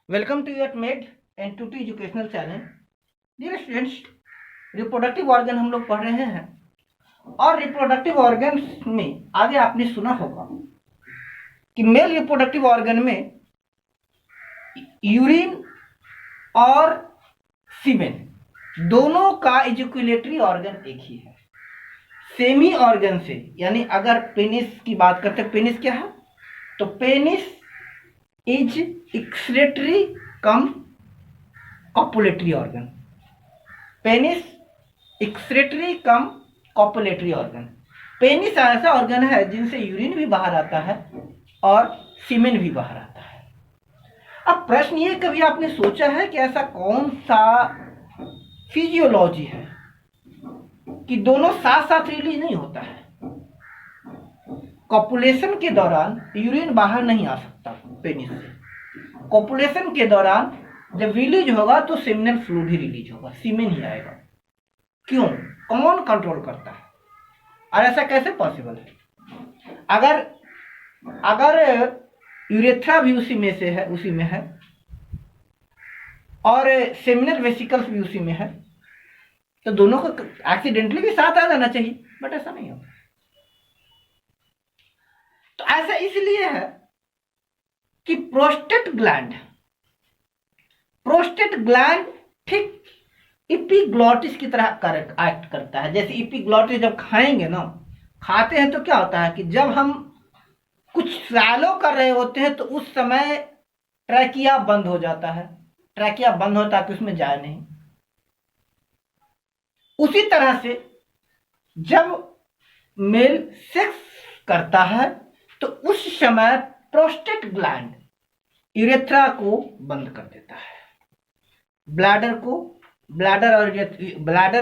Welcome to your MED and TUT educational channel. Dear students, reproductive organ हम लोग पढ़ रहे हैं और रिप्रोडक्टिव ऑर्गन में आगे आपने सुना होगा कि मेल रिप्रोडक्टिव ऑर्गन में यूरिन और सीमेन दोनों का इजैकुलेटरी ऑर्गन एक ही है। सेमी ऑर्गन से, यानी अगर पेनिस की बात करते हैं, पेनिस क्या है? तो penis is excretory come copulatory organ. Penis excretory come copulatory organ. Penis ऐसा ऑर्गन है जिनसे यूरिन भी बाहर आता है और सीमेन भी बाहर आता है। अब प्रश्न ये, कभी आपने सोचा है कि ऐसा कौन सा फिजियोलॉजी है कि दोनों साथ साथ रिलीज नहीं होता है? कॉपुलेशन के दौरान यूरिन बाहर नहीं आ सकता पेनिस से। कॉपुलेशन के दौरान जब रिलीज होगा तो सेमिनल फ्लूइड ही रिलीज होगा, सीमेन ही आएगा। क्यों? कौन कंट्रोल करता है? और ऐसा कैसे पॉसिबल है? अगर यूरेथ्रा भी उसी में है और सेमिनल वेसिकल्स भी उसी में है, तो दोनों को एक्सीडेंटली भी साथ आ जाना चाहिए, बट ऐसा नहीं होता। तो ऐसा इसलिए है कि प्रोस्टेट ग्लैंड ठीक इपीग्लॉटिस की तरह एक्ट करता है। जैसे इपीग्लॉटिस जब खाते हैं तो क्या होता है कि जब हम कुछ स्वैलो कर रहे होते हैं तो उस समय ट्रैकिया बंद हो जाता है। ट्रैकिया बंद होता है कि उसमें जाए नहीं। उसी तरह से जब मेल सेक्स करता है तो उस समय प्रोस्टेट ग्लैंड यूरेथ्रा को बंद कर देता है। ब्लैडर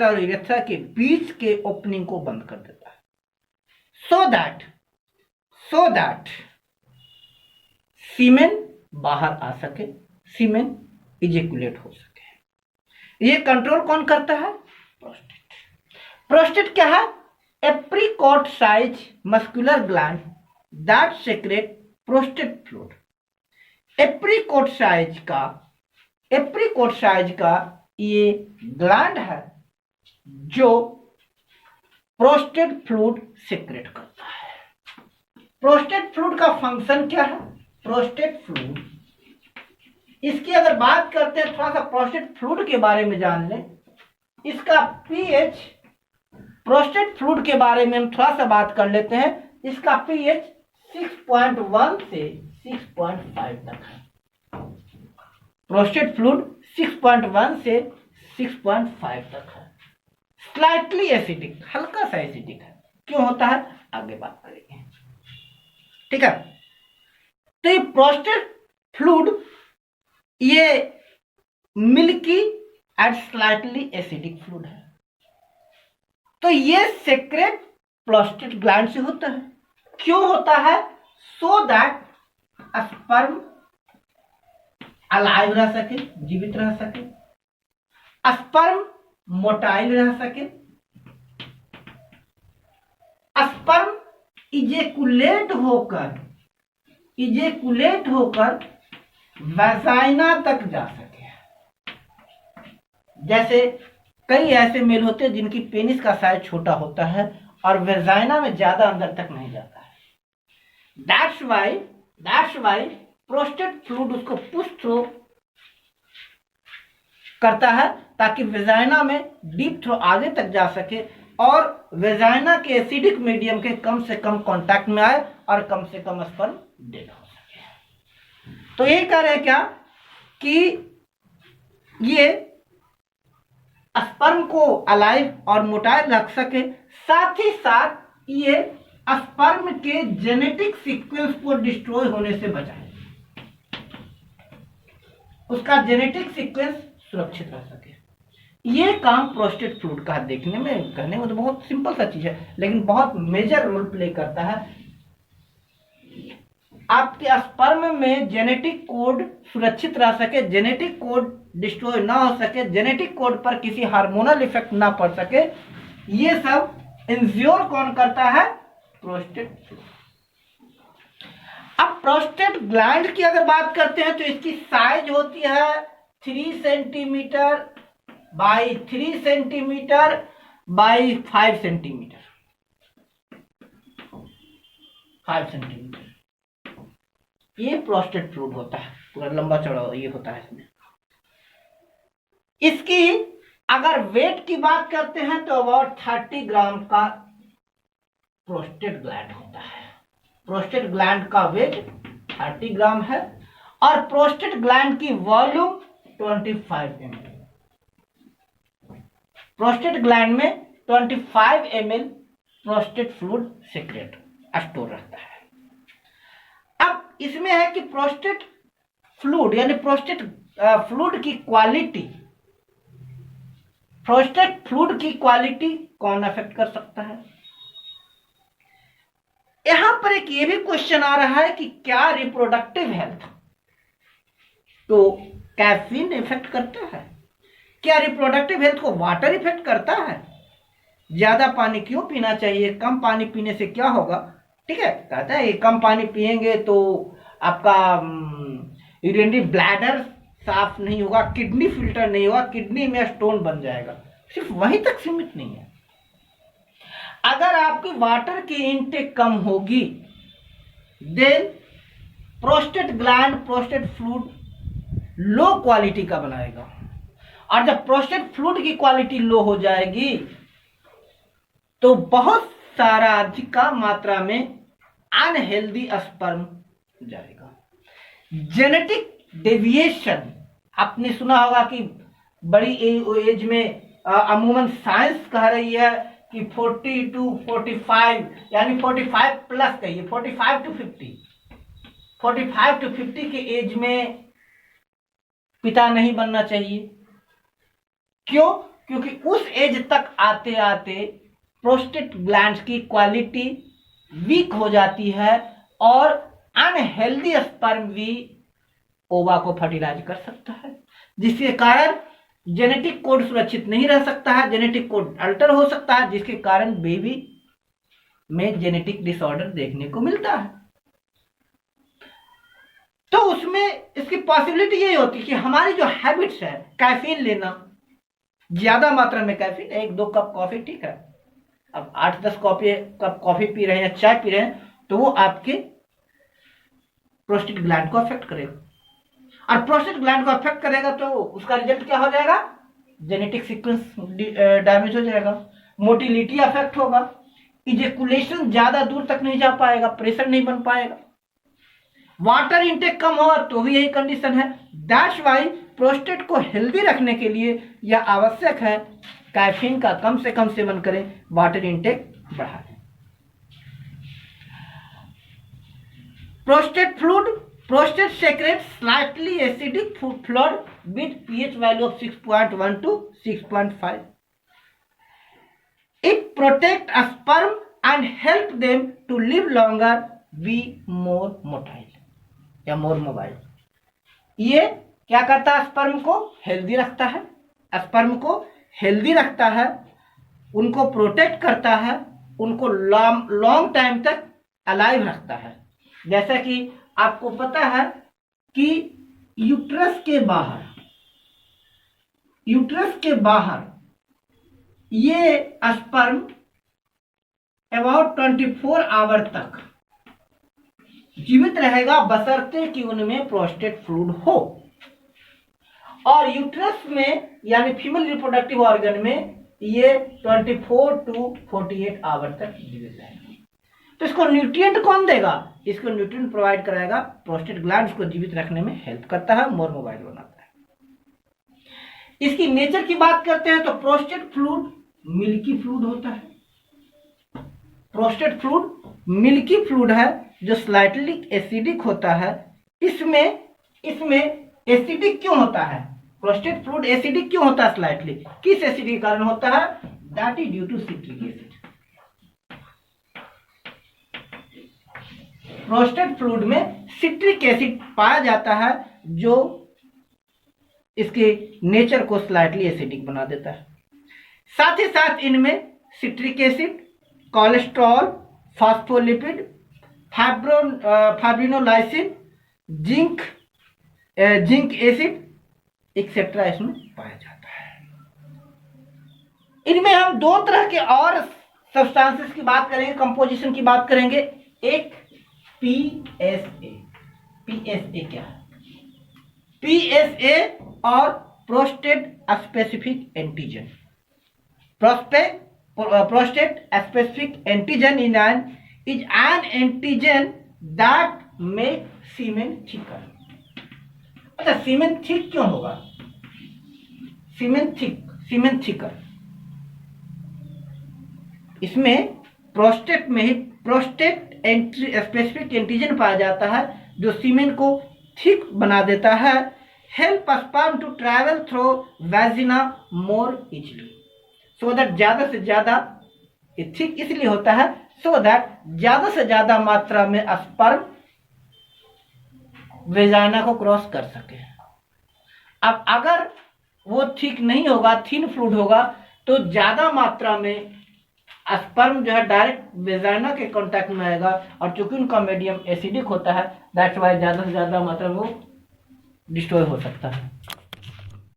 और यूरेथ्रा के बीच के ओपनिंग को बंद कर देता है, सो दैट सीमेन बाहर आ सके, सीमेन इजेकुलेट हो सके। ये कंट्रोल कौन करता है? प्रोस्टेट क्या है? Apricot size muscular gland that secrete prostate fluid. Apricot size का ये ग्लैंड है जो प्रोस्टेट फ्लूइड सेक्रेट करता है। प्रोस्टेट फ्लूइड का फंक्शन क्या है? प्रोस्टेट फ्लूइड, इसकी अगर बात करते हैं, थोड़ा सा प्रोस्टेट फ्लूइड के बारे में जान लें। इसका पीएच, प्रोस्टेट फ्लूइड के बारे में हम थोड़ा सा बात कर लेते हैं। इसका पीएच 6.1 से 6.5 तक है। प्रोस्टेट फ्लूइड 6.1 से 6.5 तक है। स्लाइटली एसिडिक, हल्का सा एसिडिक है। क्यों होता है? आगे बात करेंगे, ठीक है। तो ये प्रोस्टेट फ्लूइड ये milky and slightly acidic fluid है। तो ये सेक्रेट प्रोस्टेट ग्लैंड से होता है। क्यों होता है? सो दैट स्पर्म अलाइव रह सके, जीवित रह सके, स्पर्म मोटाइल रह सके, स्पर्म इजेकुलेट होकर वैजाइना तक जा सके। जैसे कई ऐसे मेल होते हैं जिनकी पेनिस का साइज छोटा होता है और वेजाइना में ज्यादा अंदर तक नहीं जाता है। दैट्स वाई प्रोस्टेट फ्लूइड उसको पुश थ्रो करता है ताकि वेजाइना में डीप थ्रो आगे तक जा सके और वेजाइना के एसिडिक मीडियम के कम से कम कांटेक्ट में आए और कम से कम स्पर्म डेड हो सके। तो ये कह रहे हैं क्या कि ये स्पर्म को अलाइव और मोटाइल रख सके, साथ ही साथ ये स्पर्म के जेनेटिक सीक्वेंस को डिस्ट्रॉय होने से बचाए, उसका जेनेटिक सीक्वेंस सुरक्षित रह सके। ये काम प्रोस्टेट फ्लूइड का देखने में, कहने में तो बहुत सिंपल सा चीज है, लेकिन बहुत मेजर रोल प्ले करता है। आपके स्पर्म में जेनेटिक कोड सुरक्षित रह सके, जेनेटिक कोड डिस्ट्रॉय ना हो सके, जेनेटिक कोड पर किसी हार्मोनल इफेक्ट ना पड़ सके, ये सब इंश्योर कौन करता है? Prostate fluid. अब प्रोस्टेट ग्लैंड की अगर बात करते हैं तो इसकी साइज होती है 3 centimetre by 3 centimetre by 5 centimetre, 5 centimetre. ये प्रोस्टेट फ्लूइड होता है, पूरा लंबा चौड़ा ये होता है इसमें। इसकी अगर वेट की बात करते हैं तो अबाउट 30 ग्राम का प्रोस्टेट ग्लैंड होता है। प्रोस्टेट ग्लैंड का वेट 30 ग्राम है और प्रोस्टेट ग्लैंड की वॉल्यूम 25 ml। प्रोस्टेट ग्लैंड में 25 ml prostate fluid secret store रहता है। अब इसमें है कि प्रोस्टेट फ्लूइड यानी प्रोस्टेट फ्लूइड की क्वालिटी, प्रोस्टेट फ्लूइड की क्वालिटी कौन अफेक्ट कर सकता है? यहां पर एक ये भी क्वेश्चन आ रहा है कि क्या रिप्रोडक्टिव हेल्थ तो कैफीन इफेक्ट करता है? क्या रिप्रोडक्टिव हेल्थ को वाटर इफेक्ट करता है? ज्यादा पानी क्यों पीना चाहिए? कम पानी पीने से क्या होगा? ठीक है, कहता है कम पानी पिएंगे तो आपका यूरिनरी ब्लैडर साफ नहीं होगा, किडनी फिल्टर नहीं होगा, किडनी में स्टोन बन जाएगा। सिर्फ वहीं तक सीमित नहीं है, अगर आपकी वाटर की इनटेक कम होगी then prostate gland prostate fluid low quality का बनाएगा, और जब प्रोस्टेट फ्लूइड की क्वालिटी लो हो जाएगी तो बहुत सारा अधिक मात्रा में अनहेल्दी स्पर्म जाएगा। जेनेटिक डेविएशन आपने सुना होगा कि बड़ी एज में अमूमन साइंस कह रही है कि 40 to 45 यानी 45 प्लस कहिए, 45 to 50, 45 to 50 के एज में पिता नहीं बनना चाहिए। क्यों? क्योंकि उस एज तक आते आते प्रोस्टेट ग्लैंड्स की क्वालिटी वीक हो जाती है और अनहेल्दी स्पर्म भी ओवा को फर्टिलाइज कर सकता है, जिसके कारण जेनेटिक कोड सुरक्षित नहीं रह सकता है, जेनेटिक कोड अल्टर हो सकता है, जिसके कारण बेबी में जेनेटिक डिसऑर्डर देखने को मिलता है। तो उसमें इसकी पॉसिबिलिटी यही होती है कि हमारी जो हैबिट्स है, कैफीन लेना, ज्यादा मात्रा में कैफीन, 1-2 कप कॉफी ठीक है, अब 8-10 कप कॉफी पी रहे हैं या चाय पी रहे हैं तो वो आपके प्रोस्टेट ग्लैंड को अफेक्ट करेगा, और प्रोस्टेट ग्लैंड को अफेक्ट करेगा तो उसका रिजल्ट क्या हो जाएगा? जेनेटिक सीक्वेंस डैमेज हो जाएगा, मोटिलिटी अफेक्ट होगा, इजेकुलेशन ज्यादा दूर तक नहीं जा पाएगा, प्रेशर नहीं बन पाएगा, वाटर इंटेक कम होगा तो भी यही कंडीशन है। दैट्स वाई प्रोस्टेट को हेल्दी रखने के लिए यह आवश्यक है कैफीन का कम से कम सेवन करें, वाटर इंटेक बढ़ाएं। Prostate fluid, prostate secrete slightly acidic fluid with pH value of 6.1 to 6.5. It protects a sperm and help them to live longer, be more motile या more mobile. ये क्या करता है? स्पर्म को हेल्दी रखता है, sperm को हेल्दी रखता है, उनको प्रोटेक्ट करता है, उनको लॉन्ग टाइम तक अलाइव रखता है। जैसा कि आपको पता है कि यूट्रस के बाहर ये स्पर्म अबाउट 24 आवर तक जीवित रहेगा, बशर्ते कि उनमें प्रोस्टेट फ्लूइड हो, और यूट्रस में यानी फीमेल रिप्रोडक्टिव ऑर्गन में ये 24 to 48 आवर तक जीवित रहेगा। तो इसको न्यूट्रिएंट कौन देगा? इसको न्यूट्रिएंट प्रोवाइड कराएगा प्रोस्टेट ग्लैंड्स को जीवित रखने में हेल्प करता है, मोर मोबाइल बनाता है। इसकी नेचर की बात करते हैं तो प्रोस्टेट फ्लूइड मिल्की फ्लूइड होता है। प्रोस्टेट फ्लूइड मिल्की फ्लूइड है जो स्लाइटली एसिडिक होता है। इसमें एसिडिक क्यों होता है? प्रोस्टेट फ्लूइड एसिडिक क्यों होता है स्लाइटली? किस एसिड के कारण होता है? That is due to citric acid. Prostate fluid में सिट्रिक एसिड पाया जाता है जो इसके नेचर को स्लाइटली एसिडिक बना देता है। साथ ही साथ इनमें citric acid, cholesterol, phospholipid, fibrinolysin, zinc acid etcetera इसमें पाया जाता है। इनमें हम दो तरह के और सब्सटेंसेस की बात करेंगे, कंपोजिशन की बात करेंगे। एक पीएसए। पीएसए क्या है? पीएसए और prostate specific antigen. prostate specific antigen is an antigen that make semen thicker। अच्छा, सीमेन थिक क्यों होगा? सीमेन थिकर, इसमें प्रोस्टेट में ही प्रोस्टेट स्पेसिफिक एंटीजन पाया जाता है जो सीमेन को थिक बना देता है। Help sperm to travel through vagina more easily, so that ज्यादा से ज्यादा थिक इसलिए होता है सो दैट ज्यादा से ज्यादा मात्रा में स्पर्म वेजाइना को क्रॉस कर सके। अब अगर वो थिक नहीं होगा, थिन फ्लूइड होगा, तो ज्यादा मात्रा में स्पर्म जो है डायरेक्ट वेजाइना के कांटेक्ट में आएगा, और चूंकि उनका मीडियम एसिडिक होता है, दैट्स वाई ज्यादा से ज्यादा मात्रा में वो डिस्ट्रॉय हो सकता है।